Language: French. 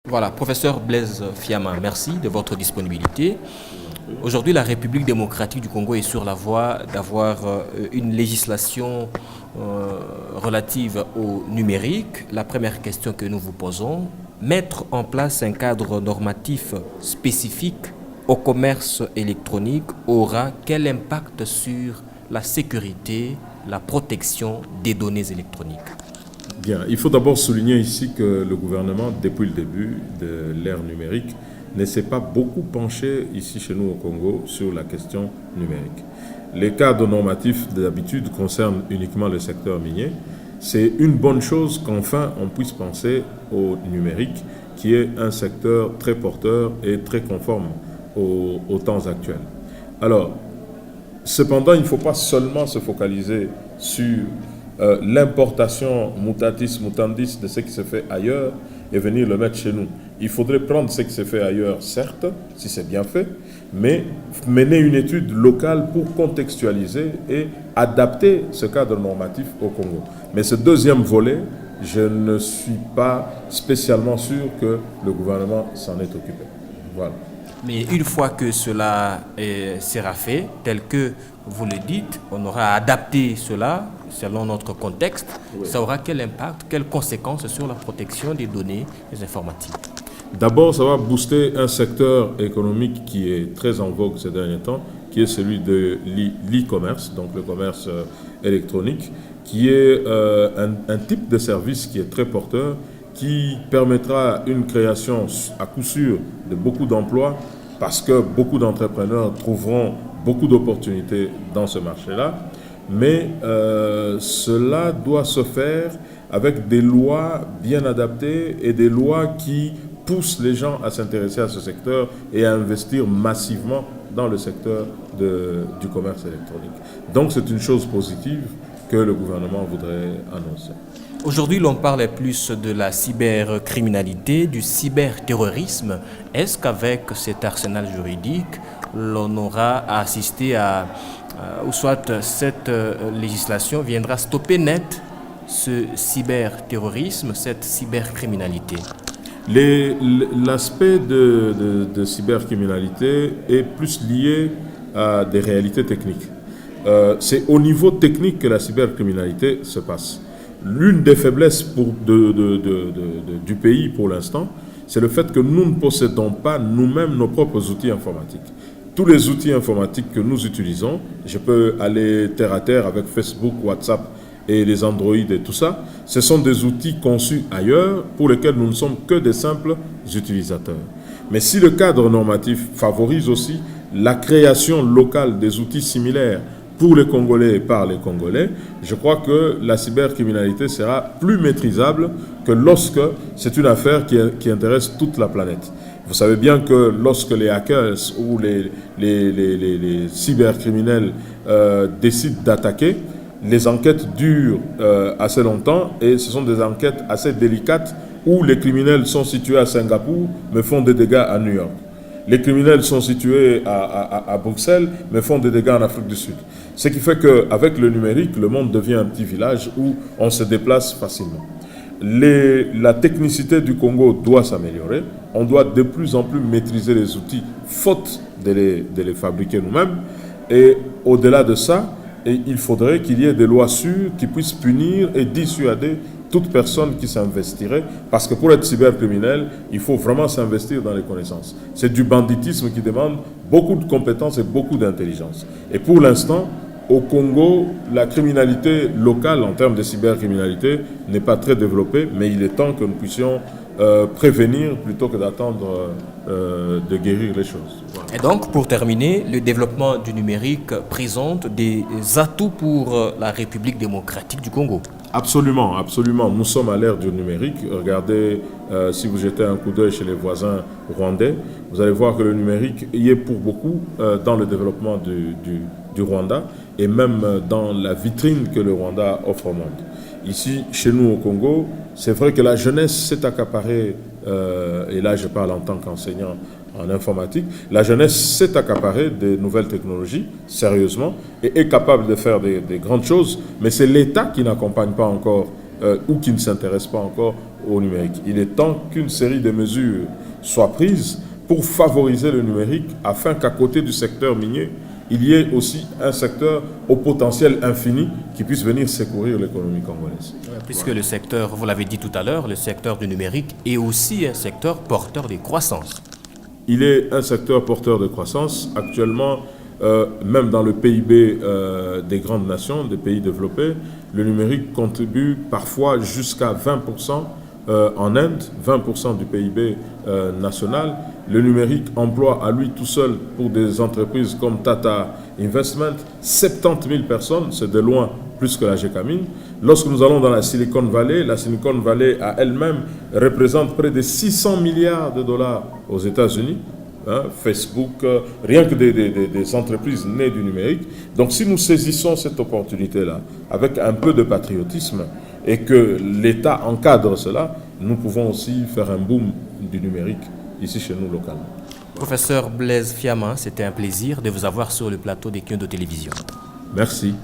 Voilà, professeur Blaise Fiama, merci de votre disponibilité. Aujourd'hui, la République démocratique du Congo est sur la voie d'avoir une législation relative au numérique. La première question que nous vous posons, mettre en place un cadre normatif spécifique au commerce électronique aura quel impact sur la sécurité, la protection des données électroniques? Bien, il faut d'abord souligner ici que le gouvernement, depuis le début de l'ère numérique, ne s'est pas beaucoup penché ici chez nous au Congo sur la question numérique. Les cadres normatifs d'habitude concernent uniquement le secteur minier. C'est une bonne chose qu'enfin on puisse penser au numérique, qui est un secteur très porteur et très conforme aux temps actuels. Alors, cependant, il ne faut pas seulement se focaliser sur l'importation mutatis mutandis de ce qui se fait ailleurs et venir le mettre chez nous. Il faudrait prendre ce qui se fait ailleurs, certes, si c'est bien fait, mais mener une étude locale pour contextualiser et adapter ce cadre normatif au Congo. Mais ce deuxième volet, je ne suis pas spécialement sûr que le gouvernement s'en est occupé. Voilà. Mais une fois que cela sera fait, tel que vous le dites, on aura adapté cela selon notre contexte. Oui. Ça aura quel impact, quelles conséquences sur la protection des données informatiques? D'abord, ça va booster un secteur économique qui est très en vogue ces derniers temps, qui est celui de l'e-commerce, donc le commerce électronique, qui est un type de service qui est très porteur, qui permettra une création à coup sûr de beaucoup d'emplois parce que beaucoup d'entrepreneurs trouveront beaucoup d'opportunités dans ce marché-là. Mais cela doit se faire avec des lois bien adaptées et des lois qui poussent les gens à s'intéresser à ce secteur et à investir massivement dans le secteur du commerce électronique. Donc c'est une chose positive que le gouvernement voudrait annoncer. Aujourd'hui, l'on parle plus de la cybercriminalité, du cyberterrorisme. Est-ce qu'avec cet arsenal juridique, l'on aura assisté ou soit cette législation viendra stopper net ce cyberterrorisme, cette cybercriminalité? L'aspect de cybercriminalité est plus lié à des réalités techniques. C'est au niveau technique que la cybercriminalité se passe. L'une des faiblesses du pays pour l'instant, c'est le fait que nous ne possédons pas nous-mêmes nos propres outils informatiques. Tous les outils informatiques que nous utilisons, je peux aller terre à terre avec Facebook, WhatsApp et les Android et tout ça, ce sont des outils conçus ailleurs pour lesquels nous ne sommes que des simples utilisateurs. Mais si le cadre normatif favorise aussi la création locale des outils similaires pour les Congolais et par les Congolais, je crois que la cybercriminalité sera plus maîtrisable que lorsque c'est une affaire qui intéresse toute la planète. Vous savez bien que lorsque les hackers ou les cybercriminels décident d'attaquer, les enquêtes durent assez longtemps et ce sont des enquêtes assez délicates où les criminels sont situés à Singapour mais font des dégâts à New York. Les criminels sont situés à Bruxelles mais font des dégâts en Afrique du Sud. Ce qui fait qu'avec le numérique, le monde devient un petit village où on se déplace facilement. La technicité du Congo doit s'améliorer. On doit de plus en plus maîtriser les outils, faute de les fabriquer nous-mêmes. Et au-delà de ça, il faudrait qu'il y ait des lois sûres qui puissent punir et dissuader toute personne qui s'investirait. Parce que pour être cybercriminel, il faut vraiment s'investir dans les connaissances. C'est du banditisme qui demande beaucoup de compétences et beaucoup d'intelligence. Et pour l'instant, au Congo, la criminalité locale en termes de cybercriminalité n'est pas très développée, mais il est temps que nous puissions prévenir plutôt que d'attendre de guérir les choses. Voilà. Et donc, pour terminer, le développement du numérique présente des atouts pour la République démocratique du Congo. Absolument, absolument. Nous sommes à l'ère du numérique. Regardez, si vous jetez un coup d'œil chez les voisins rwandais, vous allez voir que le numérique y est pour beaucoup dans le développement du Rwanda et même dans la vitrine que le Rwanda offre au monde. Ici, chez nous au Congo, c'est vrai que la jeunesse s'est accaparée, et là je parle en tant qu'enseignant en informatique, la jeunesse s'est accaparée des nouvelles technologies, sérieusement, et est capable de faire des grandes choses, mais c'est l'État qui n'accompagne pas encore ou qui ne s'intéressent pas encore au numérique. Il est temps qu'une série de mesures soient prises pour favoriser le numérique afin qu'à côté du secteur minier, il y ait aussi un secteur au potentiel infini qui puisse venir secourir l'économie congolaise. Puisque le secteur, vous l'avez dit tout à l'heure, le secteur du numérique est aussi un secteur porteur de croissance. Il est un secteur porteur de croissance. Actuellement, même dans le PIB des grandes nations, des pays développés, le numérique contribue parfois jusqu'à 20%. En Inde, 20% du PIB national. Le numérique emploie à lui tout seul pour des entreprises comme Tata Investment 70 000 personnes, c'est de loin plus que la GECAMINE. Lorsque nous allons dans la Silicon Valley à elle-même représente près de 600 milliards de dollars aux États-Unis. Facebook, rien que des entreprises nées du numérique. Donc si nous saisissons cette opportunité-là avec un peu de patriotisme et que l'État encadre cela, nous pouvons aussi faire un boom du numérique ici chez nous localement. Professeur Blaise Fiama, c'était un plaisir de vous avoir sur le plateau des Kindo Télévision. Merci.